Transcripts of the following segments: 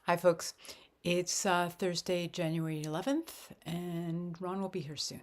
Hi, folks. It's Thursday, January 11th, and Ron will be here soon.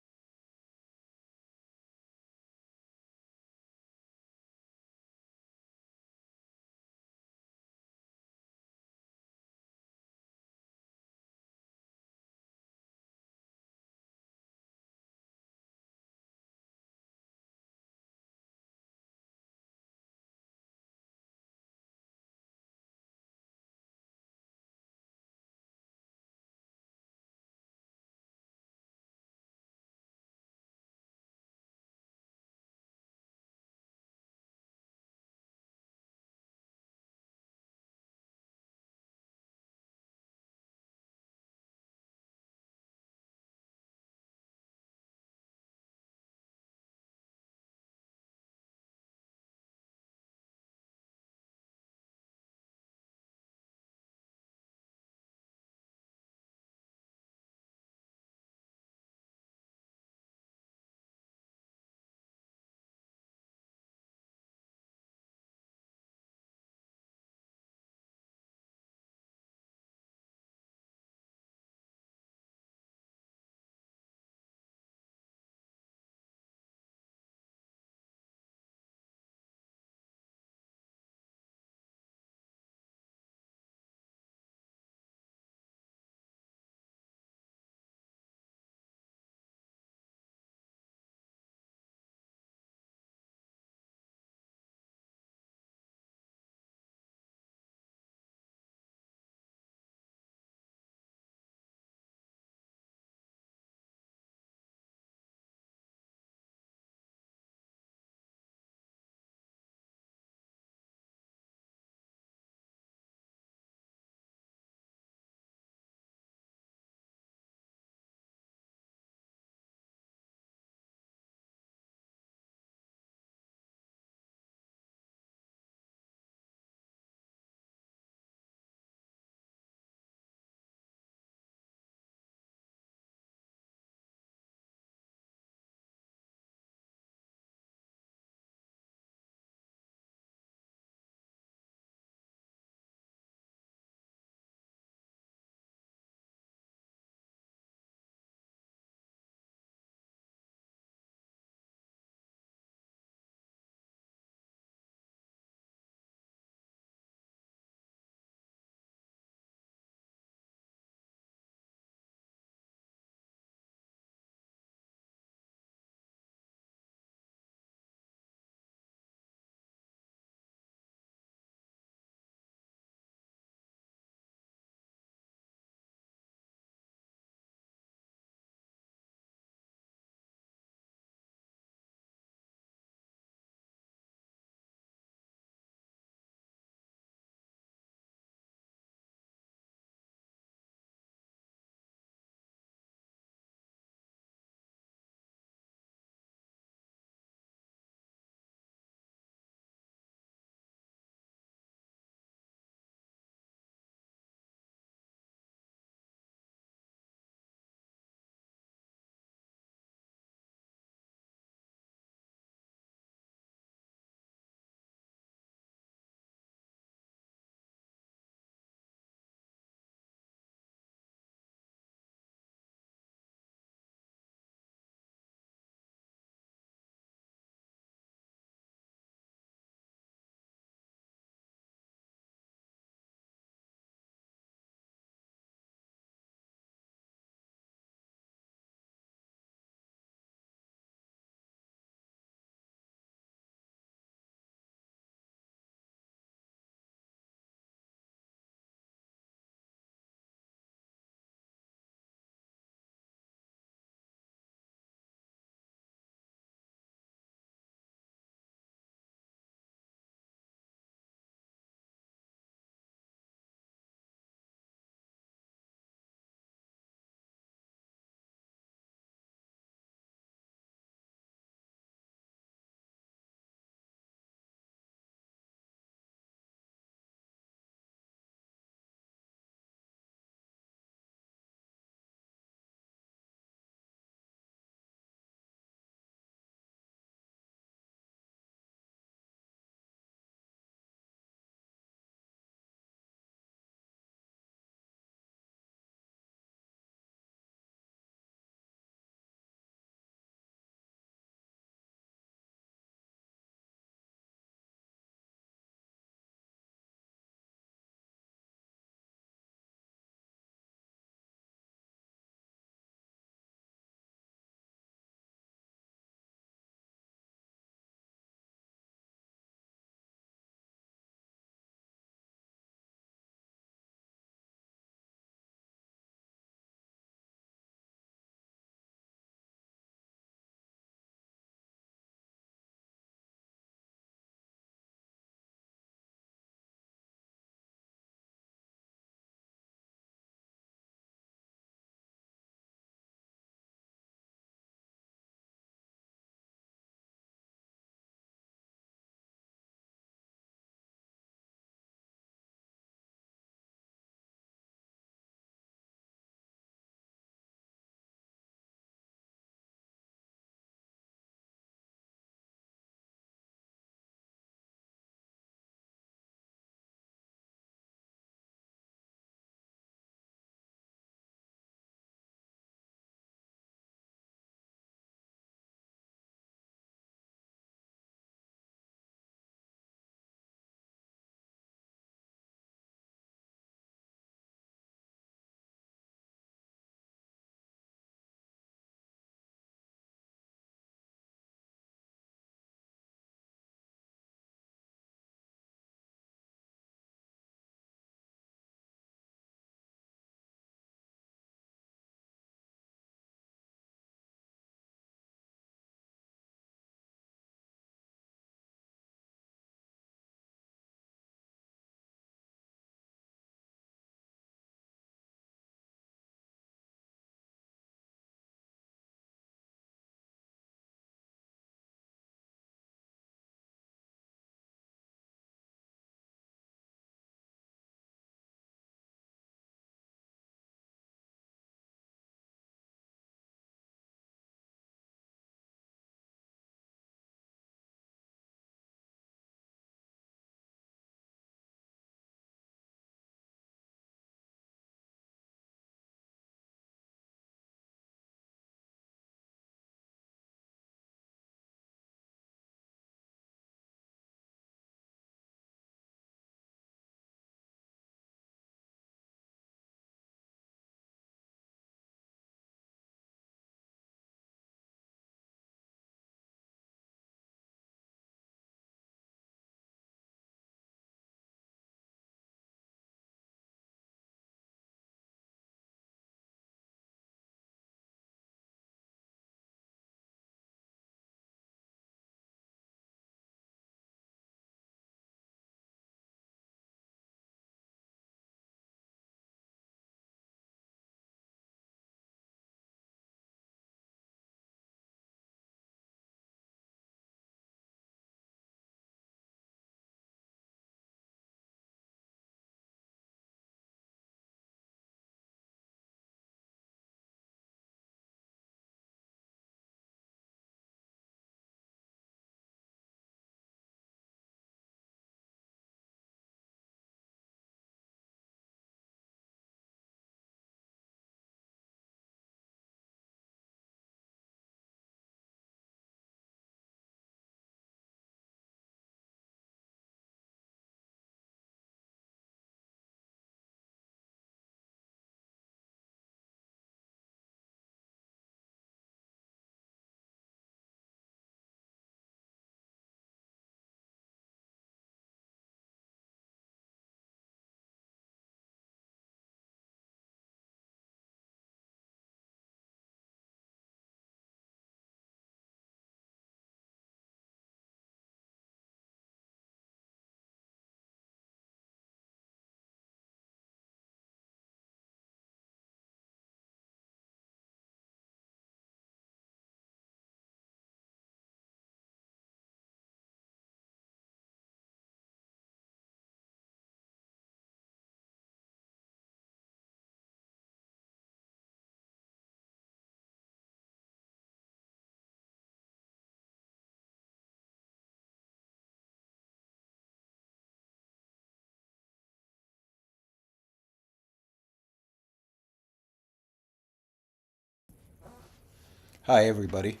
Hi, everybody.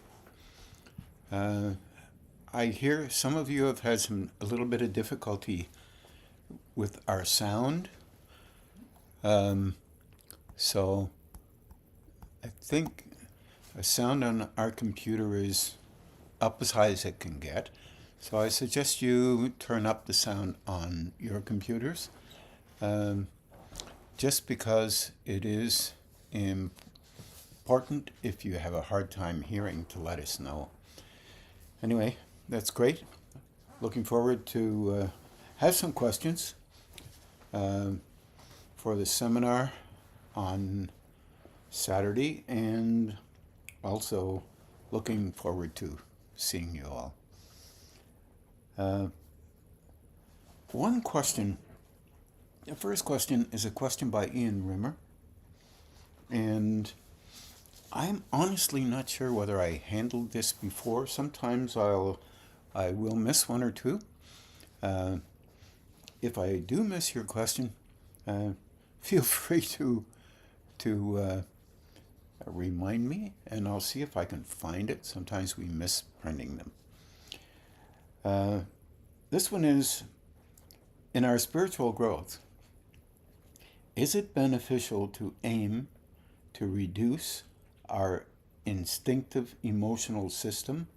I hear some of you have had a little bit of difficulty with our sound. So I think a sound on our computer is up as high as it can get. So I suggest you turn up the sound on your computers, um, just because it is important if you have a hard time hearing to let us know. Anyway, that's great. Looking forward to have some questions for the seminar on Saturday, and also looking forward to seeing you all. One question, the first question is a question by Ian Rimmer, and I'm honestly not sure whether I handled this before. Sometimes I will miss one or two. If I do miss your question, feel free to remind me, and I'll see if I can find it. Sometimes we miss printing them. This one is, in our spiritual growth, is it beneficial to aim to reduce our instinctive emotional system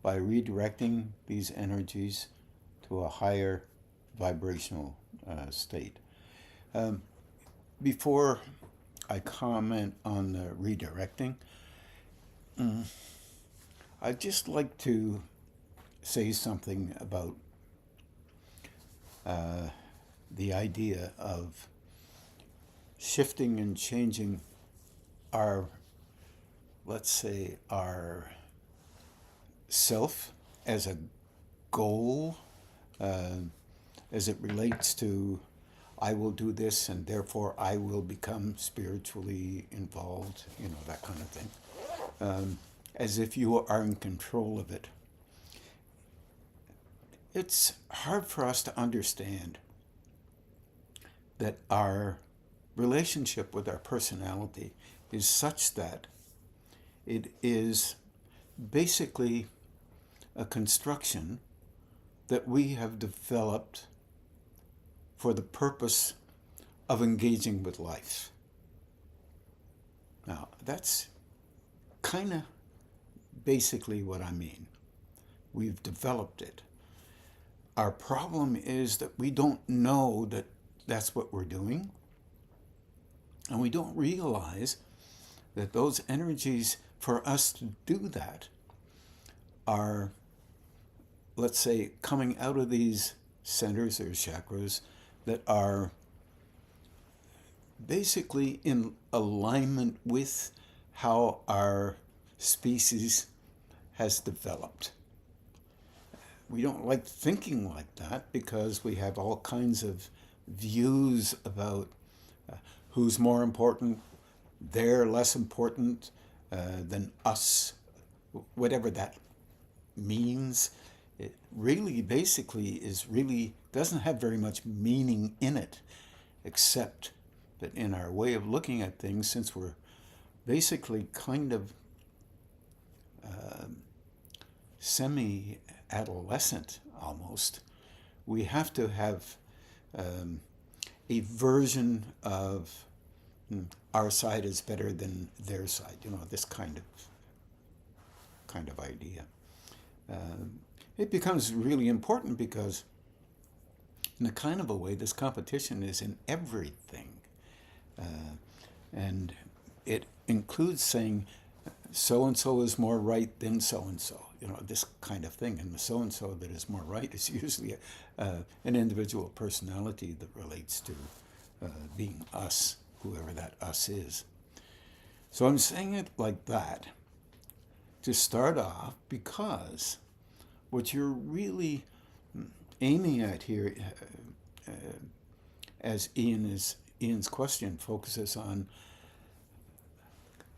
by redirecting these energies to a higher vibrational state? Before I comment on the redirecting, I'd just like to say something about the idea of shifting and changing our, let's say, our self as a goal, as it relates to I will do this and therefore I will become spiritually involved, that kind of thing. As if you are in control of it. It's hard for us to understand that our relationship with our personality is such that it is basically a construction that we have developed for the purpose of engaging with life. Now, that's kind of basically what I mean. We've developed it. Our problem is that we don't know that that's what we're doing, and we don't realize that those energies for us to do that are, let's say, coming out of these centers or chakras that are basically in alignment with how our species has developed. We don't like thinking like that because we have all kinds of views about who's more important, they're less important than us, whatever that means. It really basically doesn't have very much meaning in it, except that in our way of looking at things, since we're basically kind of semi-adolescent almost, we have to have a version of our side is better than their side, this kind of idea. It becomes really important because in a kind of a way, this competition is in everything. And it includes saying so-and-so is more right than so-and-so, this kind of thing. And the so-and-so that is more right is usually an individual personality that relates to being us, whoever that us is. So I'm saying it like that to start off, because what you're really aiming at here, as Ian's question focuses on,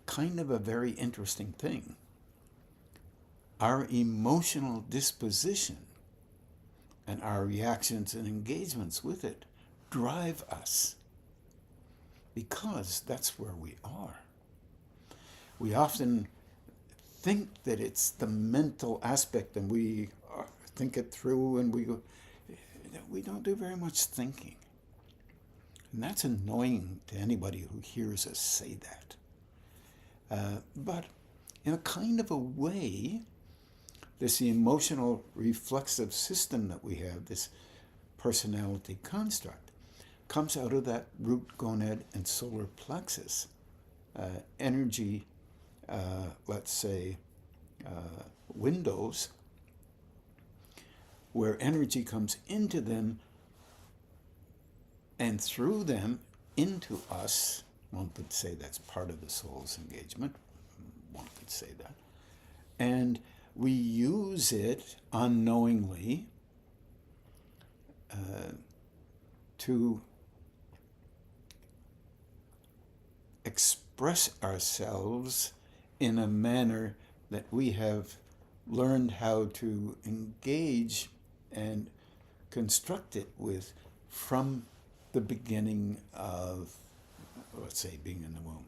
kind of a very interesting thing. Our emotional disposition and our reactions and engagements with it drive us, because that's where we are. We often think that it's the mental aspect and we think it through and we don't do very much thinking. And that's annoying to anybody who hears us say that. But in a kind of a way, this emotional reflexive system that we have, this personality construct, comes out of that root gonad and solar plexus energy, let's say, windows, where energy comes into them and through them into us. One could say that's part of the soul's engagement. One could say that. And we use it unknowingly to express ourselves in a manner that we have learned how to engage and construct it with from the beginning of, let's say, being in the womb.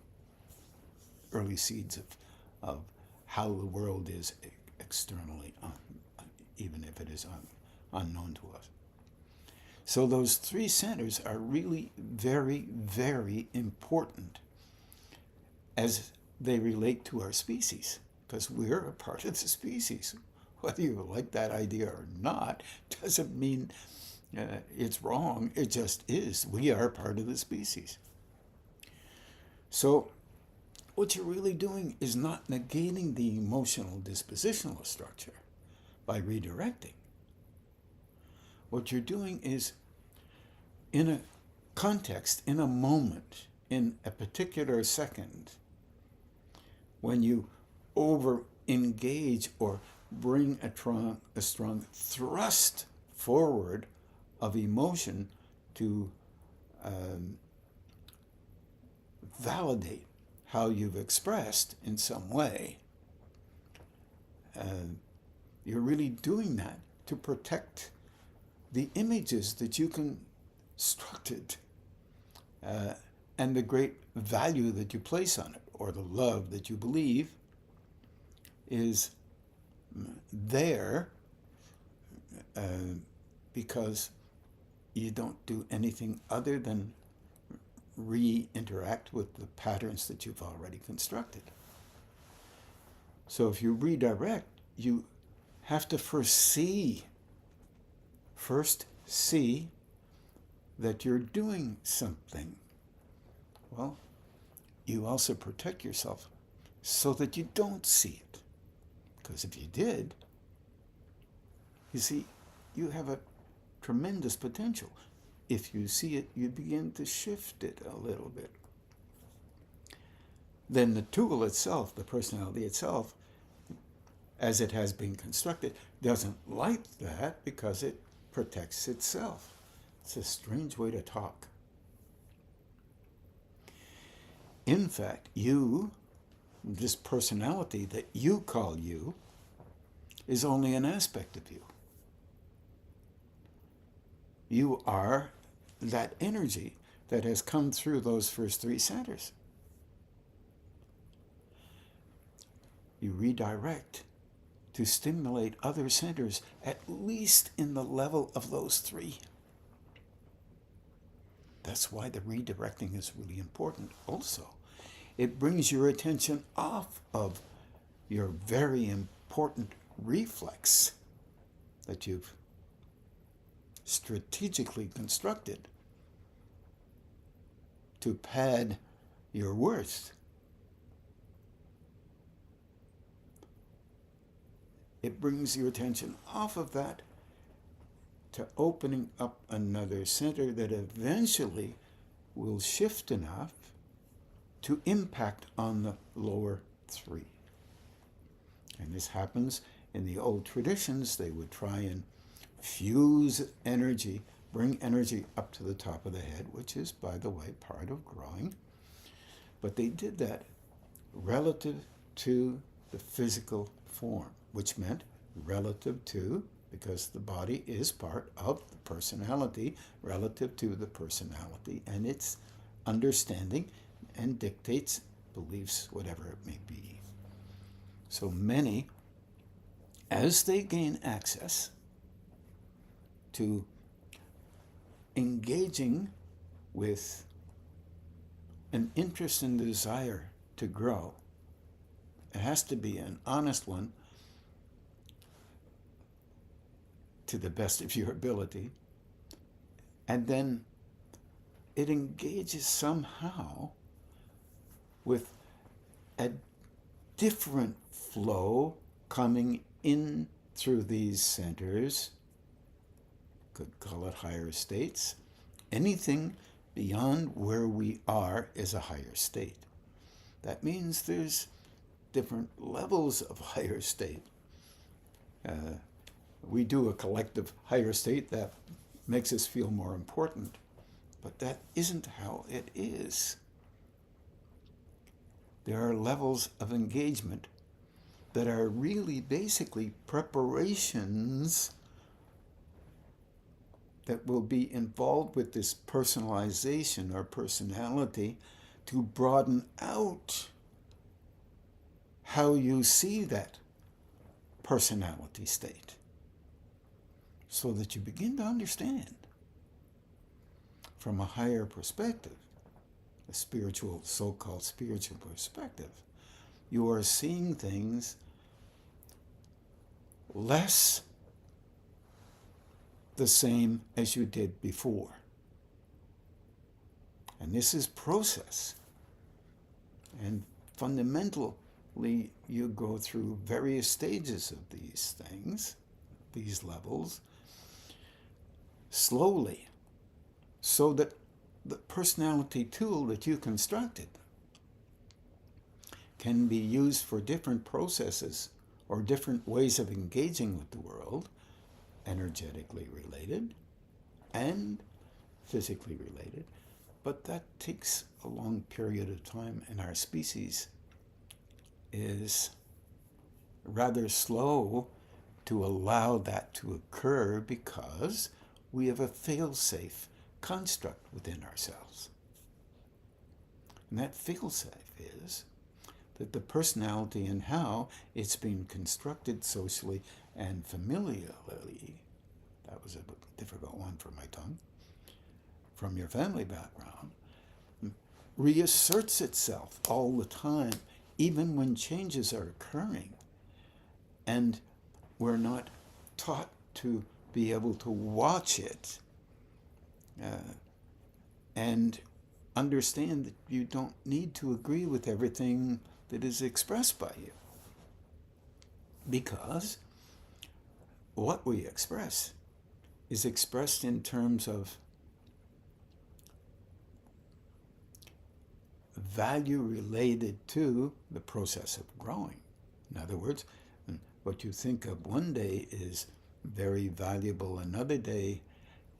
Early seeds of how the world is externally, even if it is unknown to us. So those three centers are really very, very important as they relate to our species, because we're a part of the species. Whether you like that idea or not doesn't mean it's wrong. It just is. We are part of the species. So what you're really doing is not negating the emotional dispositional structure by redirecting. What you're doing is, in a context, in a moment, in a particular second, when you over-engage or bring a strong thrust forward of emotion to validate how you've expressed in some way, you're really doing that to protect the images that you constructed and the great value that you place on it, or the love that you believe is there because you don't do anything other than re-interact with the patterns that you've already constructed. So if you redirect, you have to first see that you're doing something. Well, you also protect yourself so that you don't see it. Because if you did, you see, you have a tremendous potential. If you see it, you begin to shift it a little bit. Then the tool itself, the personality itself, as it has been constructed, doesn't like that because it protects itself. It's a strange way to talk. In fact, you, this personality that you call you, is only an aspect of you. You are that energy that has come through those first three centers. You redirect to stimulate other centers, at least in the level of those three. That's why the redirecting is really important also. It brings your attention off of your very important reflex that you've strategically constructed to pad your worth. It brings your attention off of that to opening up another center that eventually will shift enough to impact on the lower three. And this happens in the old traditions. They would try and fuse energy, bring energy up to the top of the head, which is, by the way, part of growing. But they did that relative to the physical form, which meant relative to, because the body is part of the personality, relative to the personality and its understanding and dictates beliefs, whatever it may be. So many, as they gain access to engaging with an interest and desire to grow, it has to be an honest one to the best of your ability, and then it engages somehow with a different flow coming in through these centers. Could call it higher states. Anything beyond where we are is a higher state. That means there's different levels of higher state. We do a collective higher state that makes us feel more important, but that isn't how it is. There are levels of engagement that are really basically preparations that will be involved with this personalization or personality to broaden out how you see that personality state, so that you begin to understand from a higher perspective, a spiritual, so-called spiritual perspective, you are seeing things less the same as you did before. And this is process. And fundamentally, you go through various stages of these things, these levels, slowly, so that the personality tool that you constructed can be used for different processes or different ways of engaging with the world, energetically related and physically related. But that takes a long period of time, and our species is rather slow to allow that to occur because we have a fail-safe construct within ourselves. And that fail-safe is that the personality and how it's been constructed socially and familially, that was a difficult one for my tongue, from your family background, reasserts itself all the time, even when changes are occurring. And we're not taught to be able to watch it and understand that you don't need to agree with everything that is expressed by you. Because what we express is expressed in terms of value related to the process of growing. In other words, what you think of one day is very valuable, another day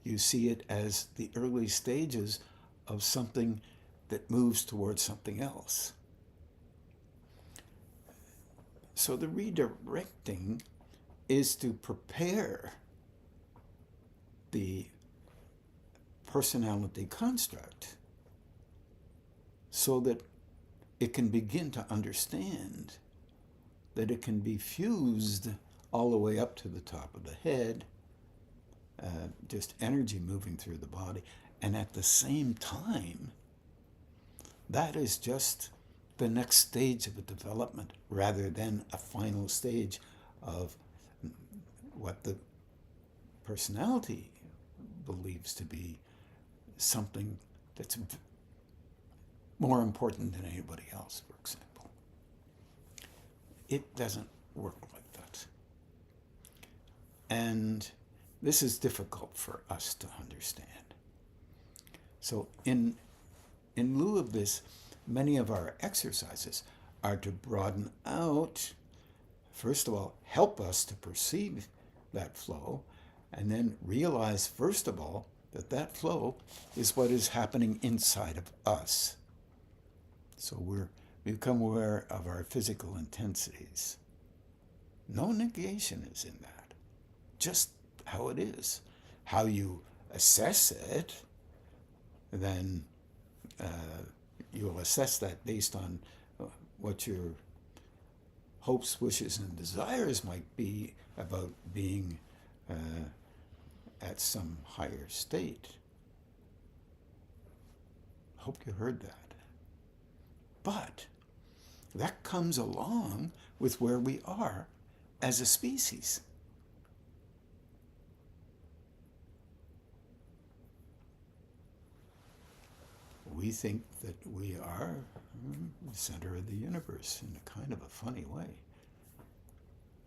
you see it as the early stages of something that moves towards something else. So the redirecting is to prepare the personality construct so that it can begin to understand that it can be fused all the way up to the top of the head, just energy moving through the body. And at the same time, that is just the next stage of a development rather than a final stage of what the personality believes to be something that's more important than anybody else, for example. It doesn't work like that. And this is difficult for us to understand. So in lieu of this, many of our exercises are to broaden out, first of all, help us to perceive that flow, and then realize, first of all, that that flow is what is happening inside of us. So we become aware of our physical intensities. No negation is in that. Just how it is. How you assess it, then you'll assess that based on what your hopes, wishes, and desires might be about being at some higher state. Hope you heard that. But that comes along with where we are as a species. We think that we are the center of the universe in a kind of a funny way.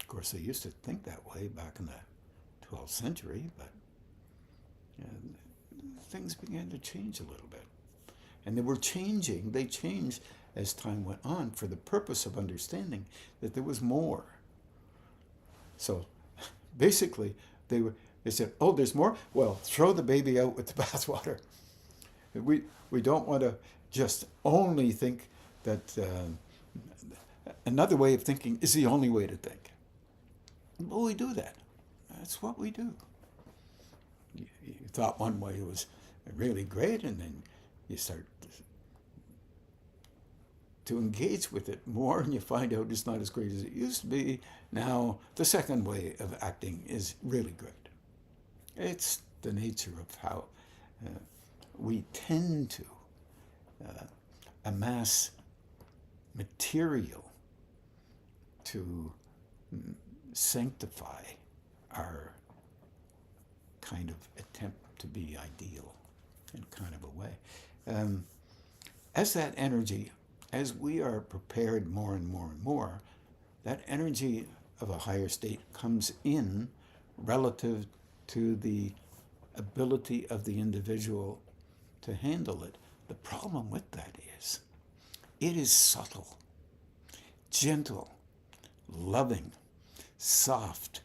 Of course, they used to think that way back in the 12th century, but things began to change a little bit. And they changed as time went on for the purpose of understanding that there was more. So basically, they said, oh, there's more? Well, throw the baby out with the bathwater. We don't want to just only think that another way of thinking is the only way to think. But we do that. That's what we do. You thought one way was really great, and then you start to engage with it more, and you find out it's not as great as it used to be. Now, the second way of acting is really great. It's the nature of how we tend to amass material to sanctify our kind of attempt to be ideal in kind of a way. As that energy, as we are prepared more and more and more, that energy of a higher state comes in relative to the ability of the individual to handle it. The problem with that is, it is subtle, gentle, loving, soft,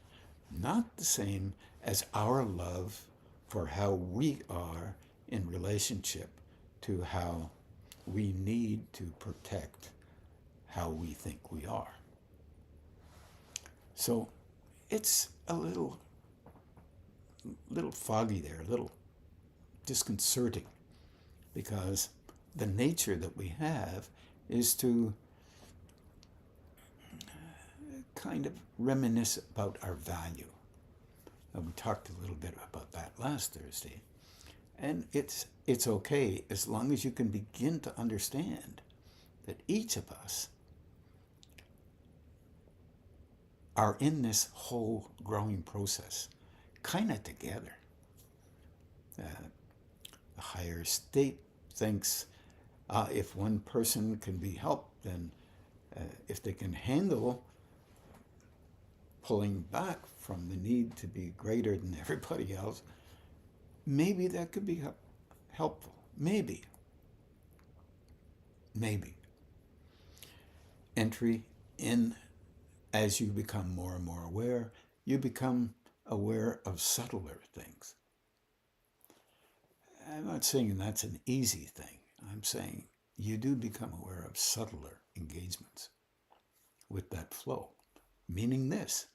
not the same as our love for how we are in relationship to how we need to protect how we think we are. So it's a little foggy there, a little disconcerting, because the nature that we have is to kind of reminisce about our value. And we talked a little bit about that last Thursday. And it's okay as long as you can begin to understand that each of us are in this whole growing process, kind of together. The higher state thinks if one person can be helped, then if they can handle pulling back from the need to be greater than everybody else, maybe that could be helpful. Maybe. Entry in, as you become more and more aware, you become aware of subtler things. I'm not saying that's an easy thing. I'm saying you do become aware of subtler engagements with that flow. Meaning this,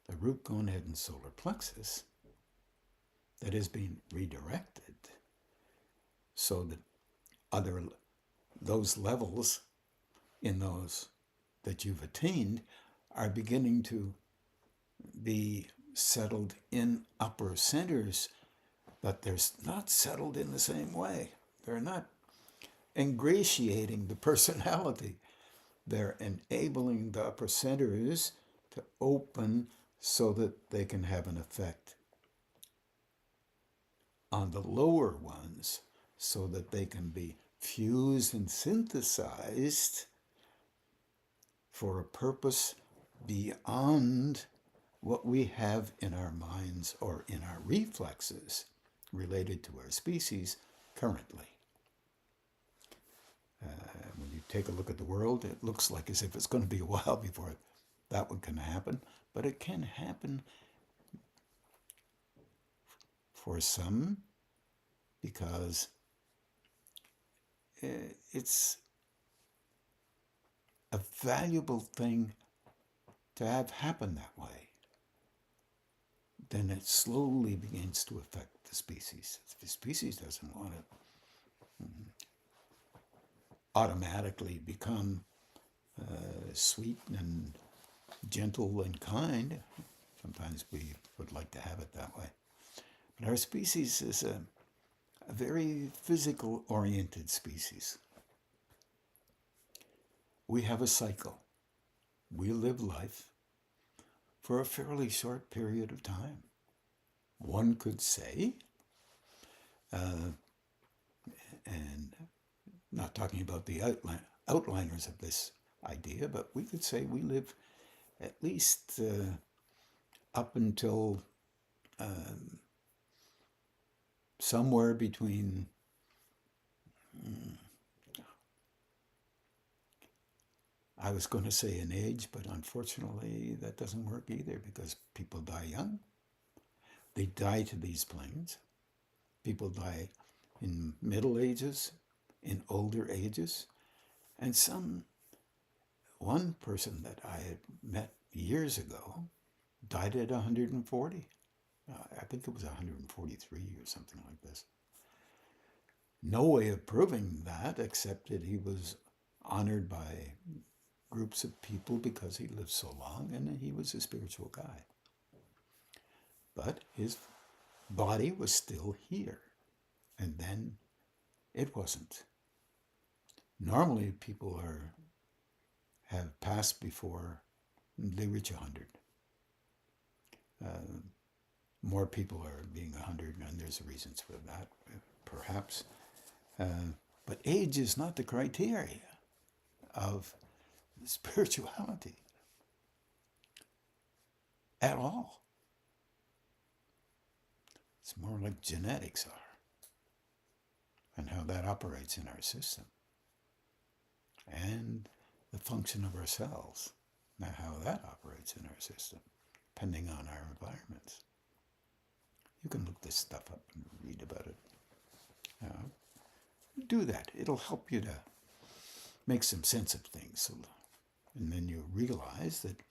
the root gonad and solar plexus that is being redirected so that those levels in those that you've attained are beginning to be settled in upper centers, but they're not settled in the same way. They're not ingratiating the personality. They're enabling the upper centers to open so that they can have an effect on the lower ones, so that they can be fused and synthesized for a purpose beyond what we have in our minds or in our reflexes related to our species currently. When you take a look at the world, it looks like as if it's going to be a while before that one can happen, but it can happen for some because it's a valuable thing to have happen that way. Then it slowly begins to affect the species. The species doesn't want to automatically become sweet and gentle and kind. Sometimes we would like to have it that way. But our species is a very physical-oriented species. We have a cycle. We live life for a fairly short period of time. One could say, and not talking about the outliners of this idea, but we could say we live at least up until somewhere between I was going to say an age, but unfortunately that doesn't work either, because people die young. They die to these planes. People die in middle ages, in older ages, and one person that I had met years ago died at 140. I think it was 143 or something like this. No way of proving that except that he was honored by groups of people because he lived so long and he was a spiritual guy. But his body was still here, and then it wasn't. Normally people have passed before they reach 100. More people are being 100, and there's reasons for that, perhaps. But age is not the criteria of spirituality at all. It's more like genetics are, and how that operates in our system, and the function of our cells, now how that operates in our system, depending on our environments. You can look this stuff up and read about it. Do that. It'll help you to make some sense of things. And then you realize that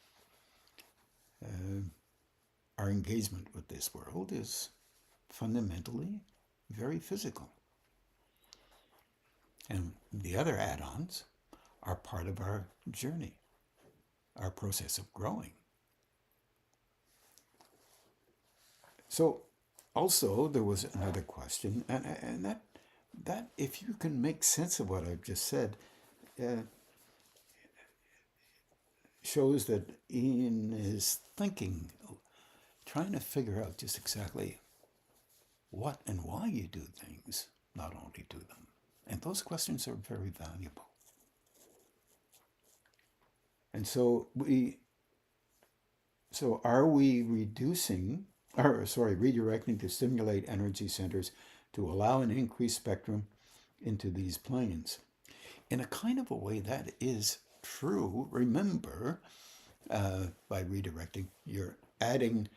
our engagement with this world is fundamentally very physical. And the other add-ons are part of our journey, our process of growing. So also there was another question, and that if you can make sense of what I've just said, shows that Ian is thinking, trying to figure out just exactly what and why you do things, not only do them. And those questions are very valuable. And so are we redirecting to stimulate energy centers to allow an increased spectrum into these planes? In a kind of a way that is true. Remember, by redirecting, you're adding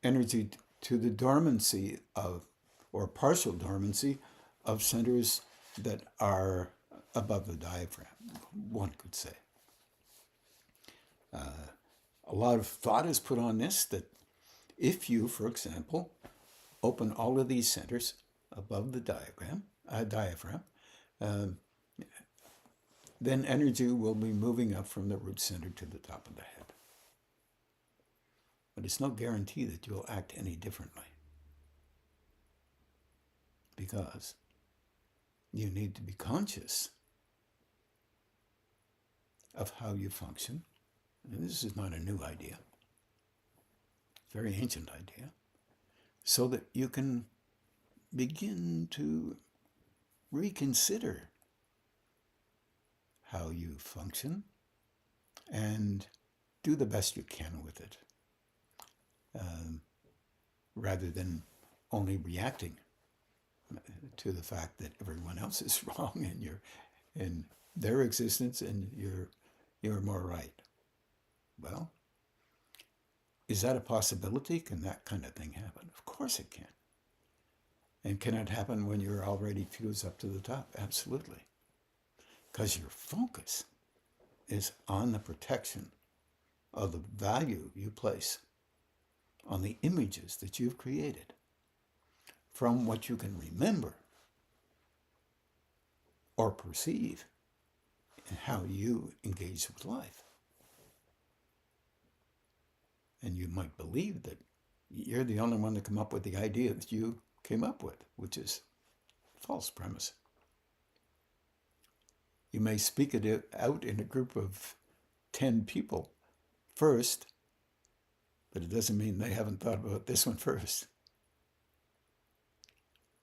energy to the dormancy of, or partial dormancy of, centers that are above the diaphragm, one could say. A lot of thought is put on this, that if you, for example, open all of these centers above the diaphragm, then energy will be moving up from the root center to the top of the head. But it's no guarantee that you'll act any differently, because you need to be conscious of how you function. And this is not a new idea, very ancient idea, so that you can begin to reconsider how you function and do the best you can with it, rather than only reacting to the fact that everyone else is wrong in their existence and you're more right. Well, is that a possibility? Can that kind of thing happen? Of course it can. And can it happen when you're already fused up to the top? Absolutely. Because your focus is on the protection of the value you place on the images that you've created from what you can remember or perceive in how you engage with life. And you might believe that you're the only one to come up with the idea that you came up with, which is a false premise. You may speak it out in a group of 10 people first, but it doesn't mean they haven't thought about this one first.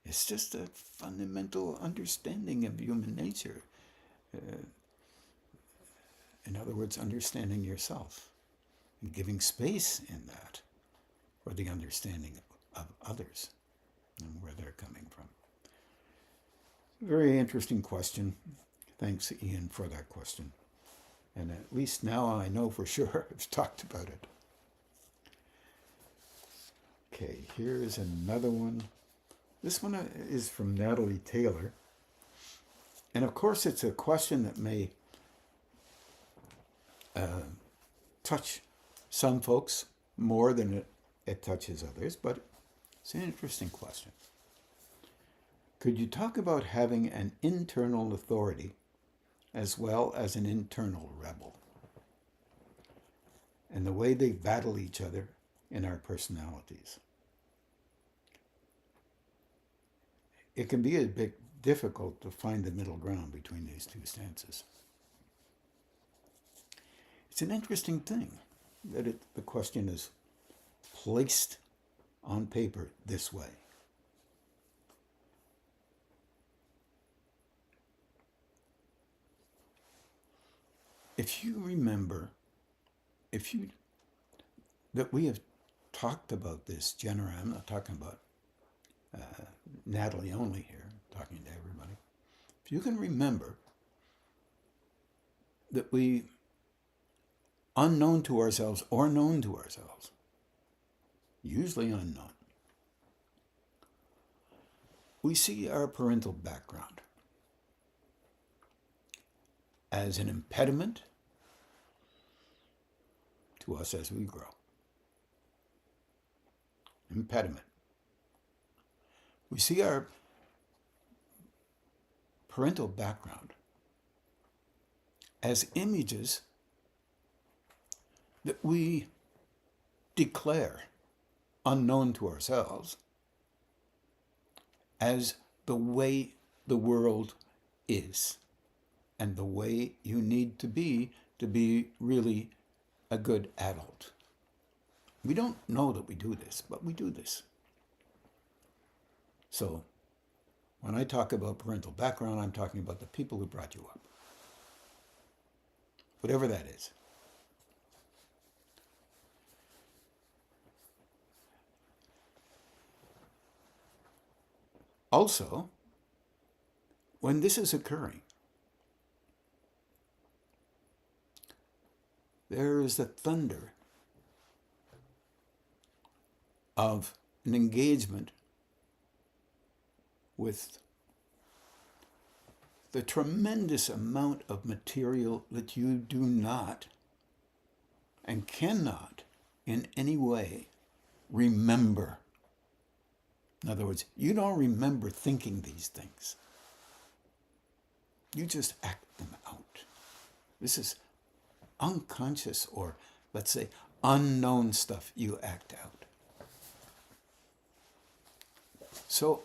It's just a fundamental understanding of human nature. In other words, understanding yourself and giving space in that for the understanding of others and where they're coming from. Very interesting question. Thanks, Ian, for that question. And at least now I know for sure I've talked about it. Okay, here's another one. This one is from Natalie Taylor. And of course, it's a question that may touch some folks more than it touches others, but it's an interesting question. Could you talk about having an internal authority as well as an internal rebel, and the way they battle each other in our personalities? It can be a bit difficult to find the middle ground between these two stances. It's an interesting thing that the question is placed on paper this way. If you remember, that we have talked about this, Jenna, I'm not talking about Natalie only here, I'm talking to everybody. If you can remember that we, unknown to ourselves or known to ourselves, usually unknown, we see our parental background as an impediment to us as we grow. Impediment. We see our parental background as images that we declare, unknown to ourselves, as the way the world is and the way you need to be really a good adult. We don't know that we do this, but we do this. So, when I talk about parental background, I'm talking about the people who brought you up. Whatever that is. Also, when this is occurring, there is the thunder of an engagement with the tremendous amount of material that you do not and cannot in any way remember. In other words, you don't remember thinking these things. You just act them out. This is unconscious, or let's say unknown stuff you act out. So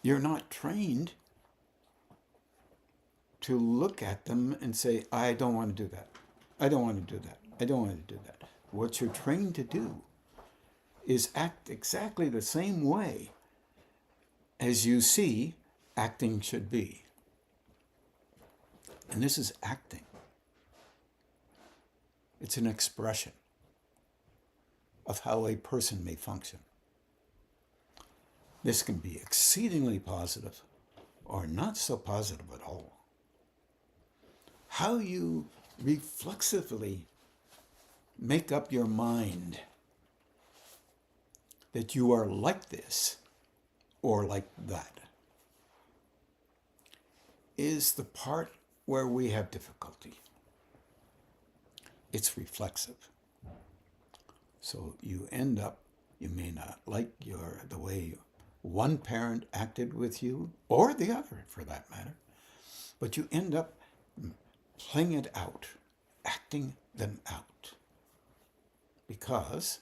you're not trained to look at them and say, I don't want to do that. I don't want to do that. I don't want to do that. What you're trained to do is act exactly the same way as you see acting should be. And this is acting. It's an expression of how a person may function. This can be exceedingly positive or not so positive at all. How you reflexively make up your mind that you are like this or like that is the part where we have difficulty. It's reflexive. So you end up, you may not like the way one parent acted with you, or the other for that matter, But you end up playing it out, acting them out. Because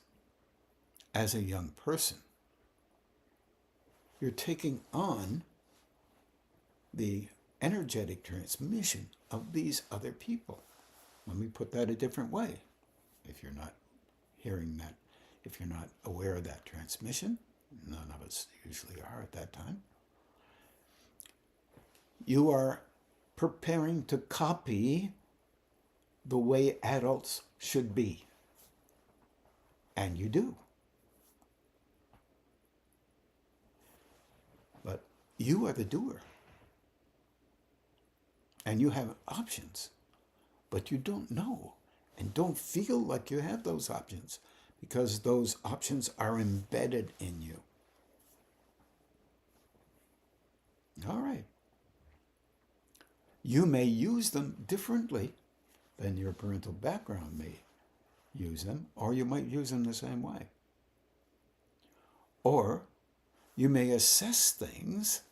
as a young person, you're taking on the energetic transmission of these other people. Let me put that a different way. If you're not hearing that, if you're not aware of that transmission, none of us usually are at that time, you are preparing to copy the way adults should be. And you do. But you are the doer. And you have options. But you don't know and don't feel like you have those options because those options are embedded in you. All right. You may use them differently than your parental background may use them, or you might use them the same way. Or you may assess things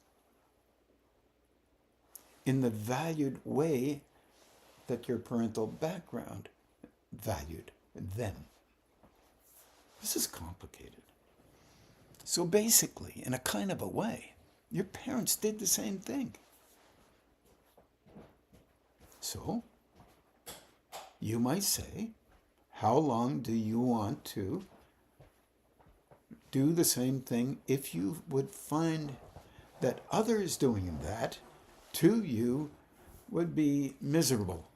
in the valued way that your parental background valued them. This is complicated. So basically, in a kind of a way, your parents did the same thing. So, you might say, how long do you want to do the same thing if you would find that others doing that to you would be miserable?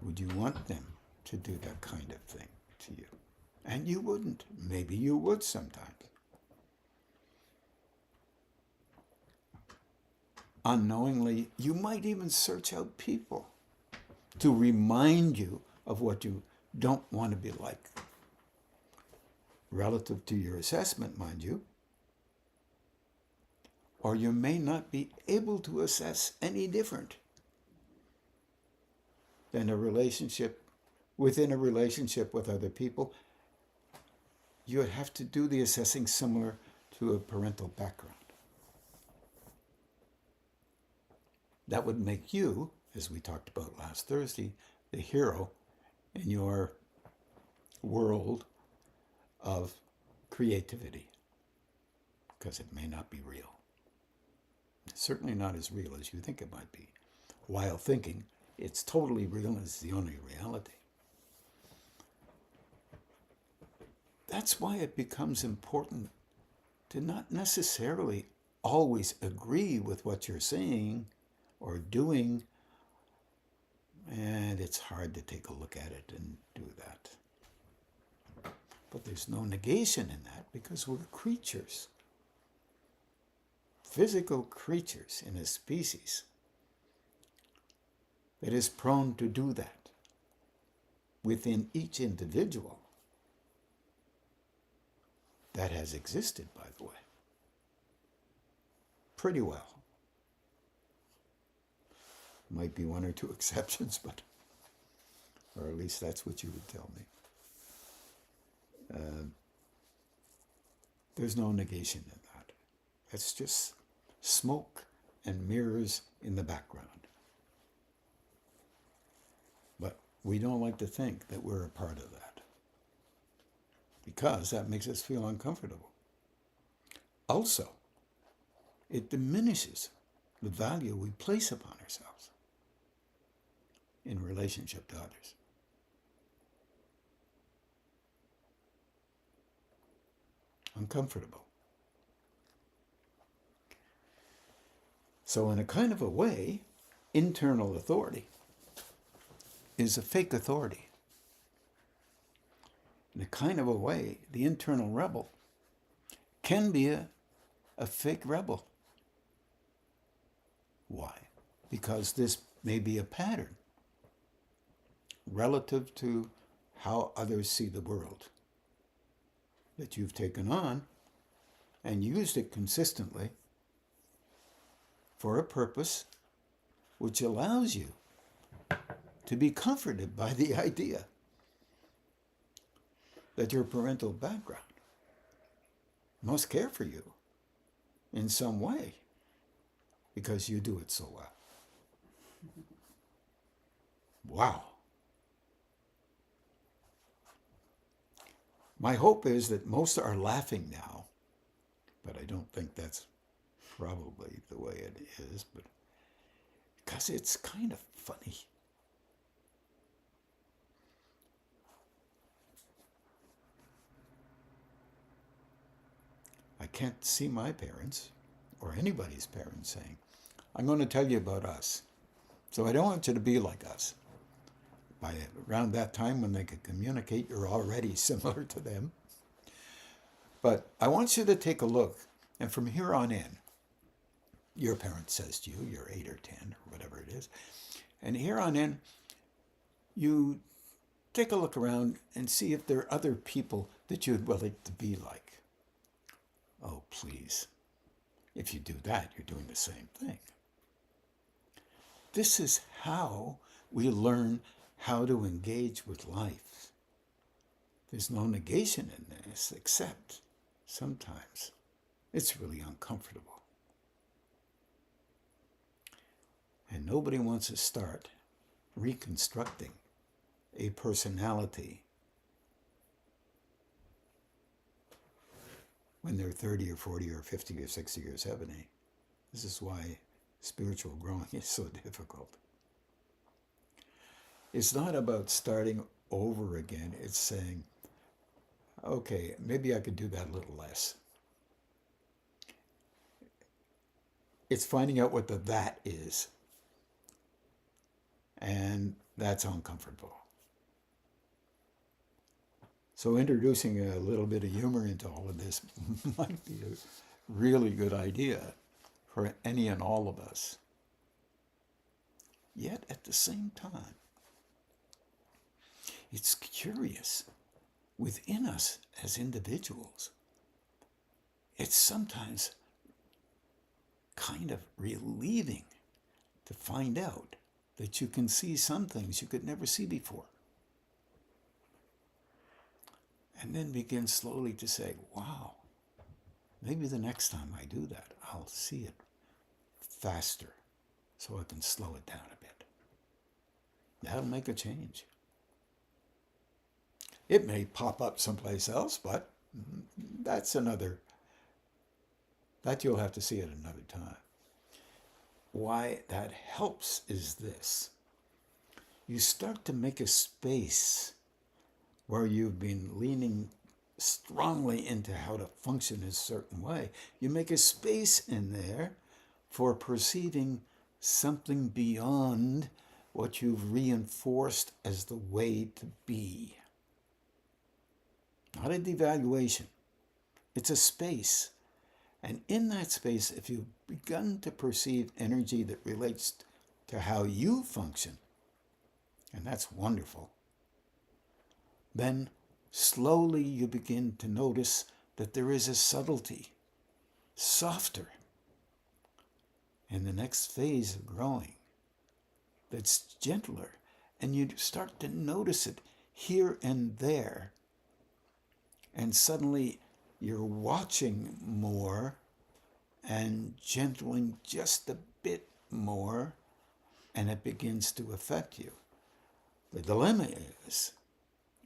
Would you want them to do that kind of thing to you? And you wouldn't. Maybe you would sometimes. Unknowingly, you might even search out people to remind you of what you don't want to be like. Relative to your assessment, mind you. Or you may not be able to assess any different than a relationship, within a relationship with other people. You would have to do the assessing similar to a parental background. That would make you, as we talked about last Thursday, the hero in your world of creativity, because it may not be real. It's certainly not as real as you think it might be, while thinking it's totally real and it's the only reality. That's why it becomes important to not necessarily always agree with what you're saying or doing, and it's hard to take a look at it and do that. But there's no negation in that because we're creatures, physical creatures in a species that is prone to do that within each individual. That has existed, by the way, pretty well. Might be one or two exceptions, but, or at least that's what you would tell me. There's no negation in that. It's just smoke and mirrors in the background. But we don't like to think that we're a part of that, because that makes us feel uncomfortable. Also, it diminishes the value we place upon ourselves in relationship to others. Uncomfortable. So in a kind of a way, internal authority is a fake authority. In a kind of a way, the internal rebel can be a fake rebel. Why? Because this may be a pattern relative to how others see the world that you've taken on and used it consistently for a purpose which allows you to be comforted by the idea that your parental background must care for you in some way because you do it so well. Wow. My hope is that most are laughing now, but I don't think that's probably the way it is, but because it's kind of funny. I can't see my parents or anybody's parents saying, I'm going to tell you about us. So I don't want you to be like us. By around that time when they could communicate, you're already similar to them. But I want you to take a look, and from here on in, your parent says to you, you're 8 or 10 or whatever it is, and here on in, you take a look around and see if there are other people that you'd like to be like. Oh, please. If you do that, you're doing the same thing. This is how we learn how to engage with life. There's no negation in this, except sometimes it's really uncomfortable. And nobody wants to start reconstructing a personality when they're 30 or 40 or 50 or 60 or 70. This is why spiritual growing is so difficult. It's not about starting over again. It's saying, okay, maybe I could do that a little less. It's finding out what the that is. And that's uncomfortable. So introducing a little bit of humor into all of this might be a really good idea for any and all of us. Yet at the same time, it's curious within us as individuals. It's sometimes kind of relieving to find out that you can see some things you could never see before. And then begin slowly to say, wow, maybe the next time I do that, I'll see it faster so I can slow it down a bit. That'll make a change. It may pop up someplace else, but that you'll have to see at another time. Why that helps is this. You start to make a space where you've been leaning strongly into how to function a certain way. You make a space in there for perceiving something beyond what you've reinforced as the way to be. Not a devaluation. It's a space. And in that space, if you've begun to perceive energy that relates to how you function, and that's wonderful, then slowly you begin to notice that there is a subtlety, softer, in the next phase of growing, that's gentler. And you start to notice it here and there. And suddenly you're watching more and gentling just a bit more, and it begins to affect you. The dilemma is,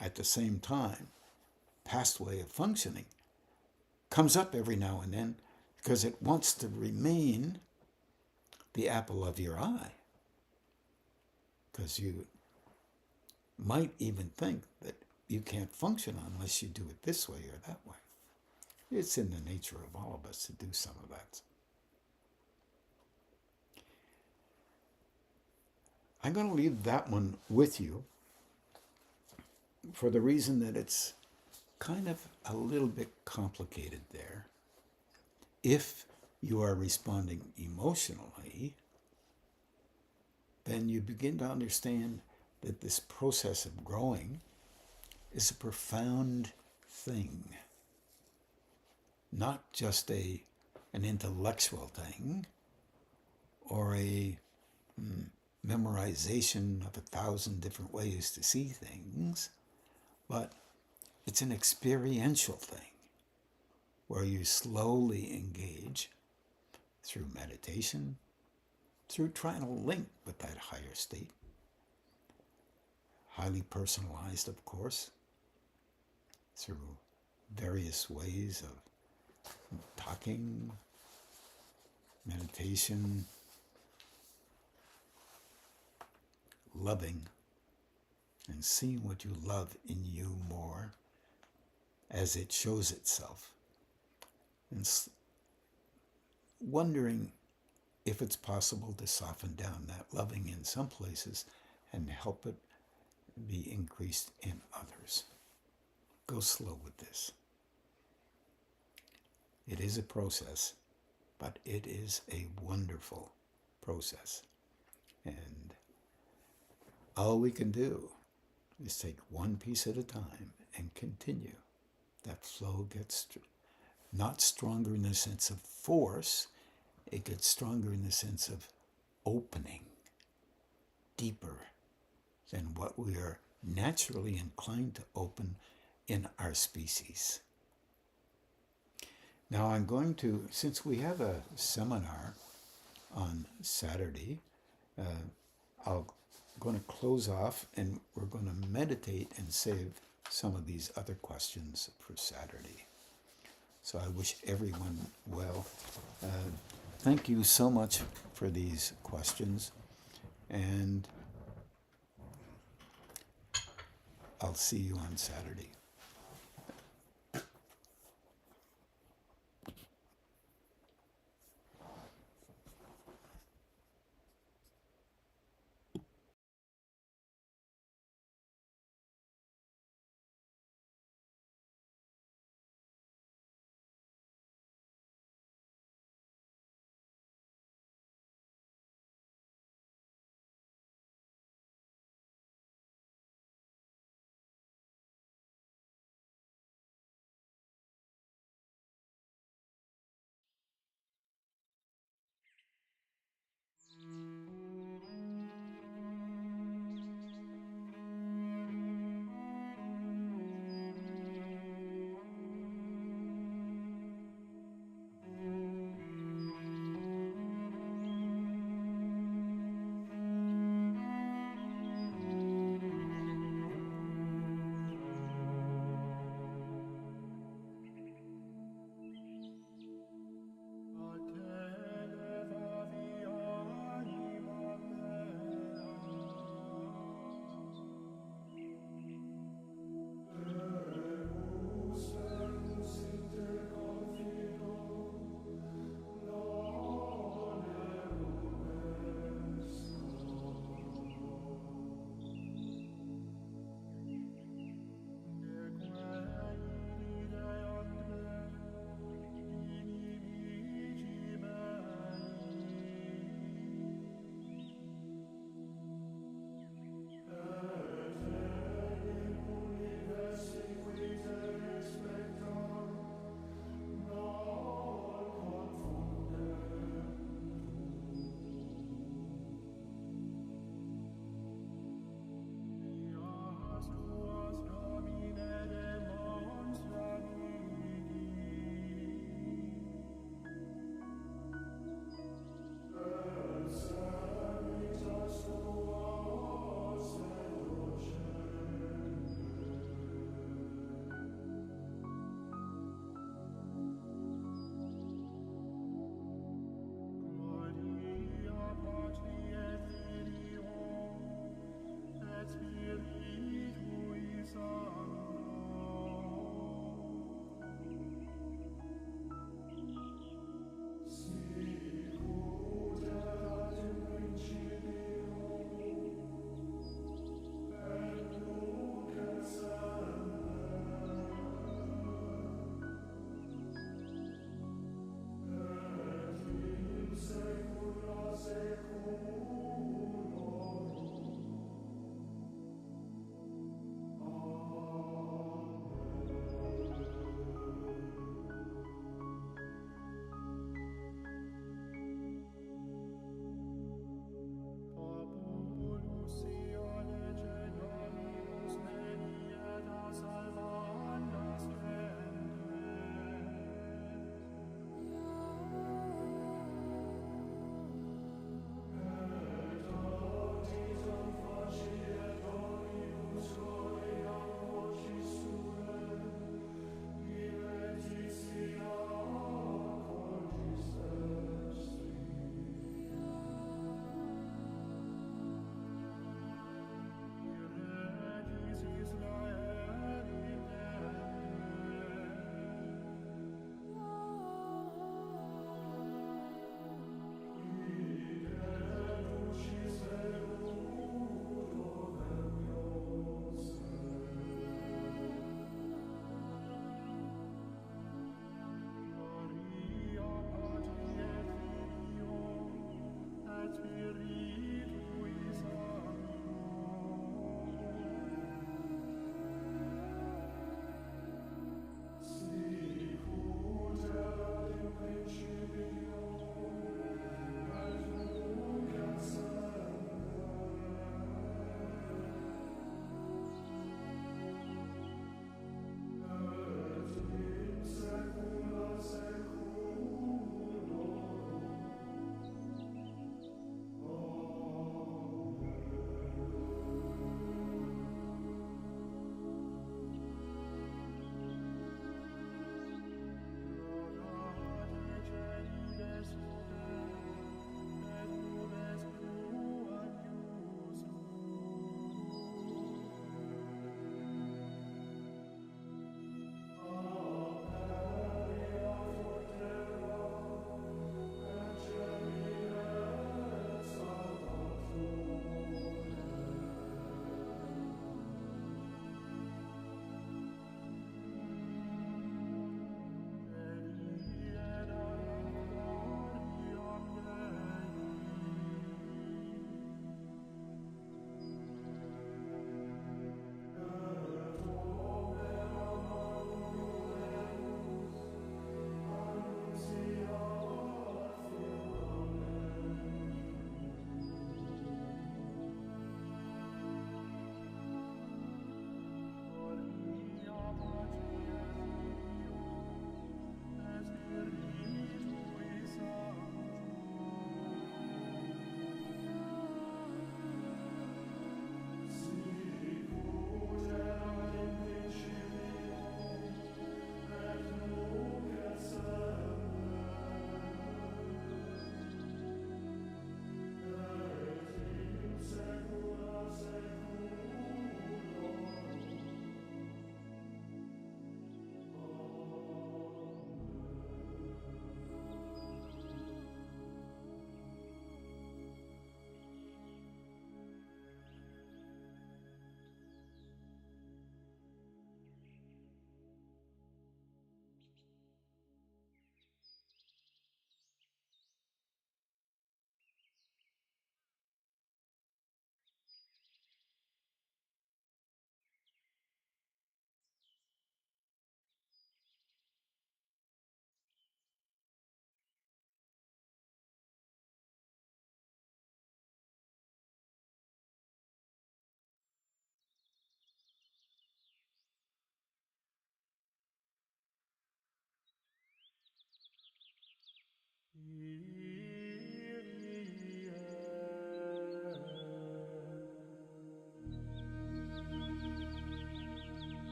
at the same time, past way of functioning comes up every now and then because it wants to remain the apple of your eye. Because you might even think that you can't function unless you do it this way or that way. It's in the nature of all of us to do some of that. I'm going to leave that one with you for the reason that it's kind of a little bit complicated there. If you are responding emotionally, then you begin to understand that this process of growing is a profound thing. Not just an intellectual thing or a memorization of 1,000 different ways to see things, but it's an experiential thing where you slowly engage through meditation, through trying to link with that higher state. Highly personalized, of course, through various ways of talking, meditation, loving, and seeing what you love in you more as it shows itself. And wondering if it's possible to soften down that loving in some places and help it be increased in others. Go slow with this. It is a process, but it is a wonderful process. And all we can do is take one piece at a time and continue. That flow gets not stronger in the sense of force, it gets stronger in the sense of opening, deeper than what we are naturally inclined to open in our species. Now I'm going to, since we have a seminar on Saturday, I'm going to close off and we're going to meditate and save some of these other questions for Saturday. So I wish everyone well. Thank you so much for these questions, and I'll see you on Saturday.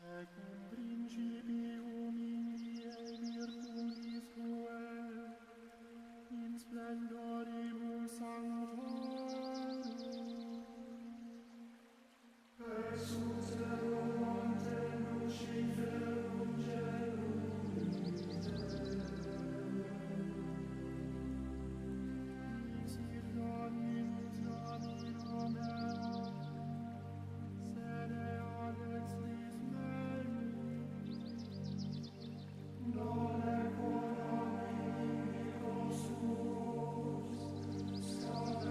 Ec in principium in die virtutis tuae, in splendoribus sanctorum. Ex ut celum ante Luciferum gelum Ixir Dominus Domino meo, sede alex lis mei, non equam inimicos suos, scade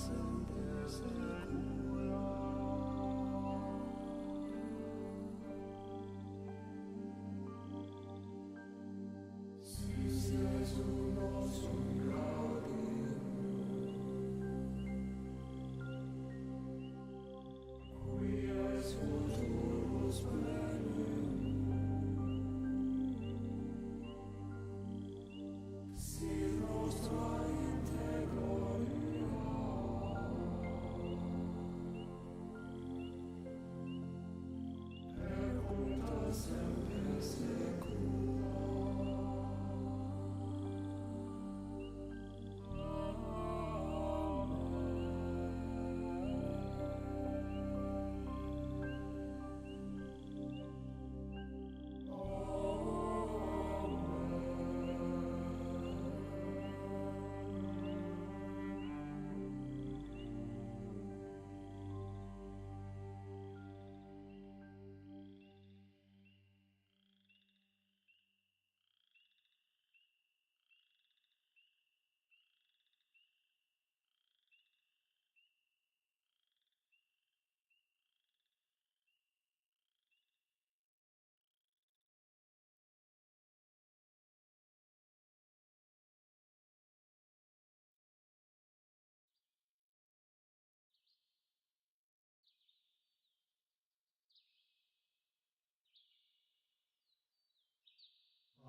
semper secula. Sis Jesum nostrum gaudium, qui es futurus plenum, sit nostra inte gloria, per culta semper secula.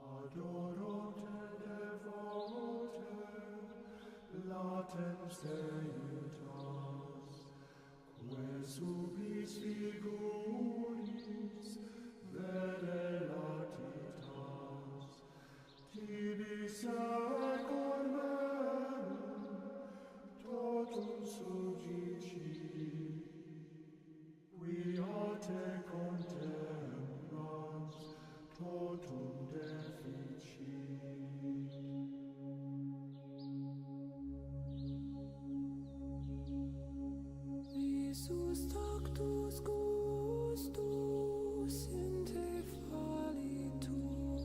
Adoro te, devoro te, latent seitas, que subis figuris, vere latitas, tibi secor merum, totum sudici, quia te contemplans, totum defici. Visus tactus gustus in te fallitur,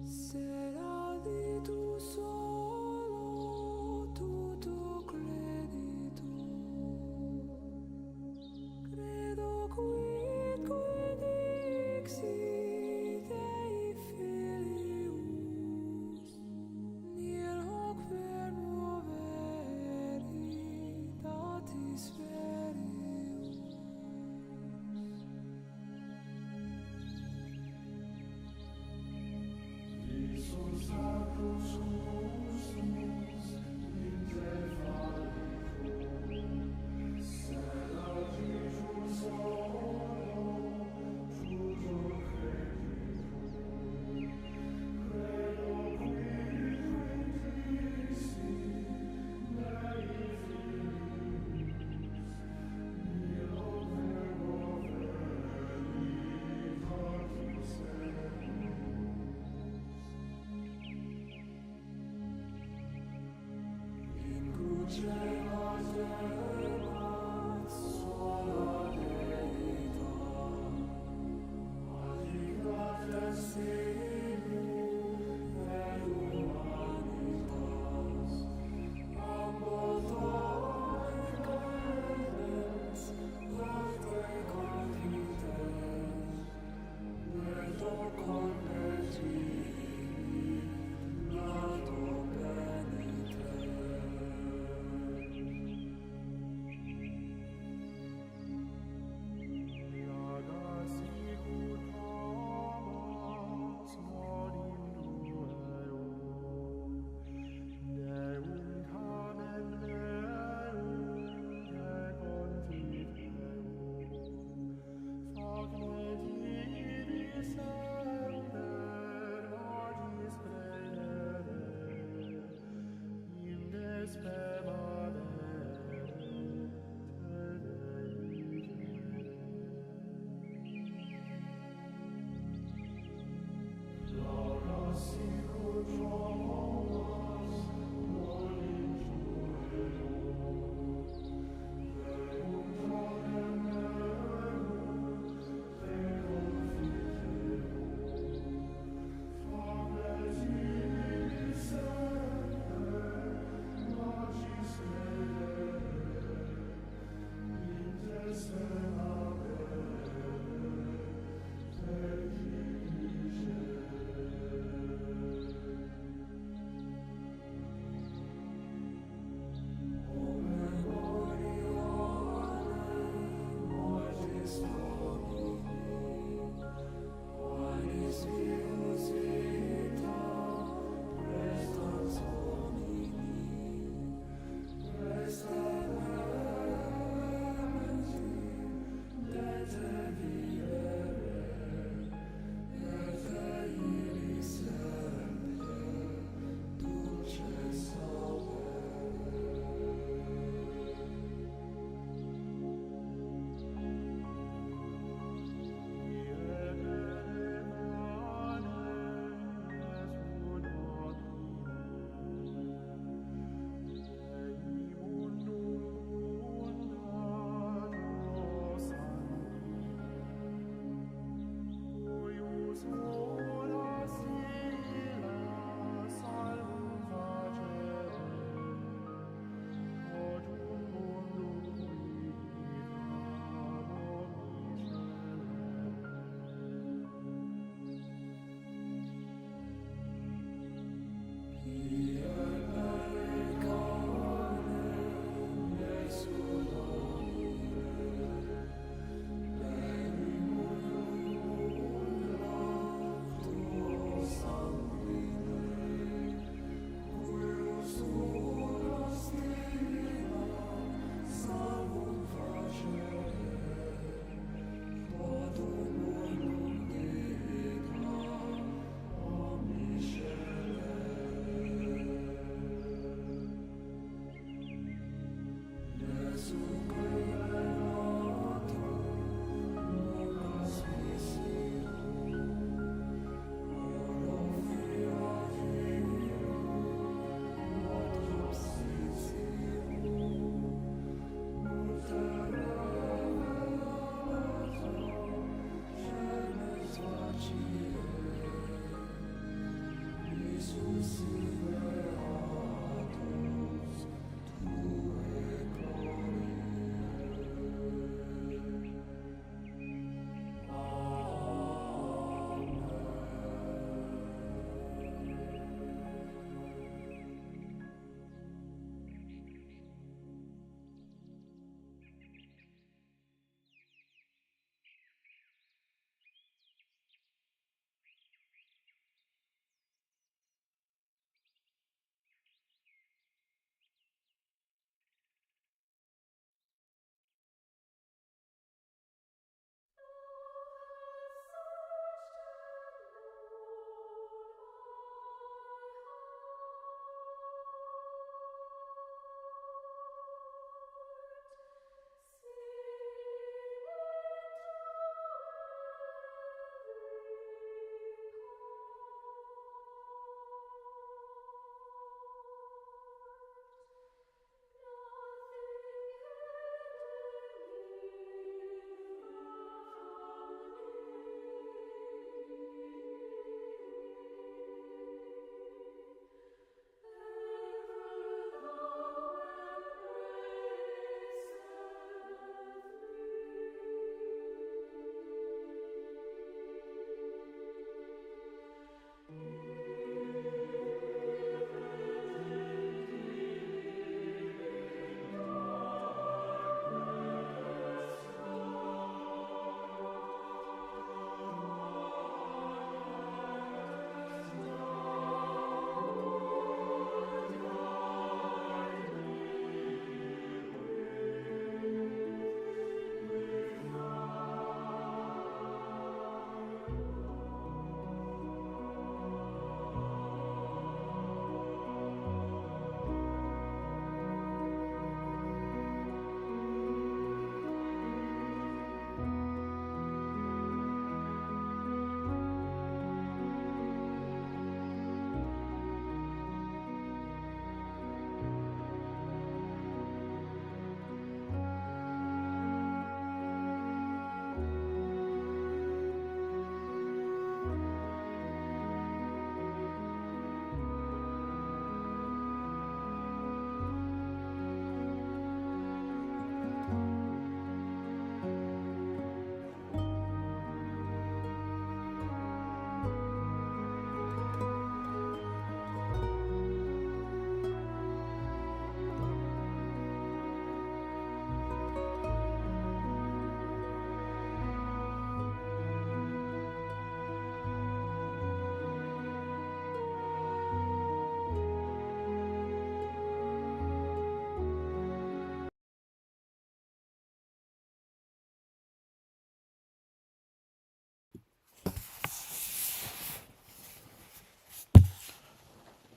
sed aditus solo tuto creditur. Credo qui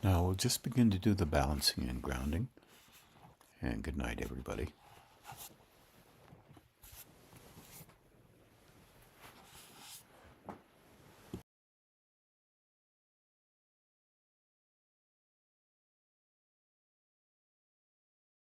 Now we'll just begin to do the balancing and grounding. And good night, everybody.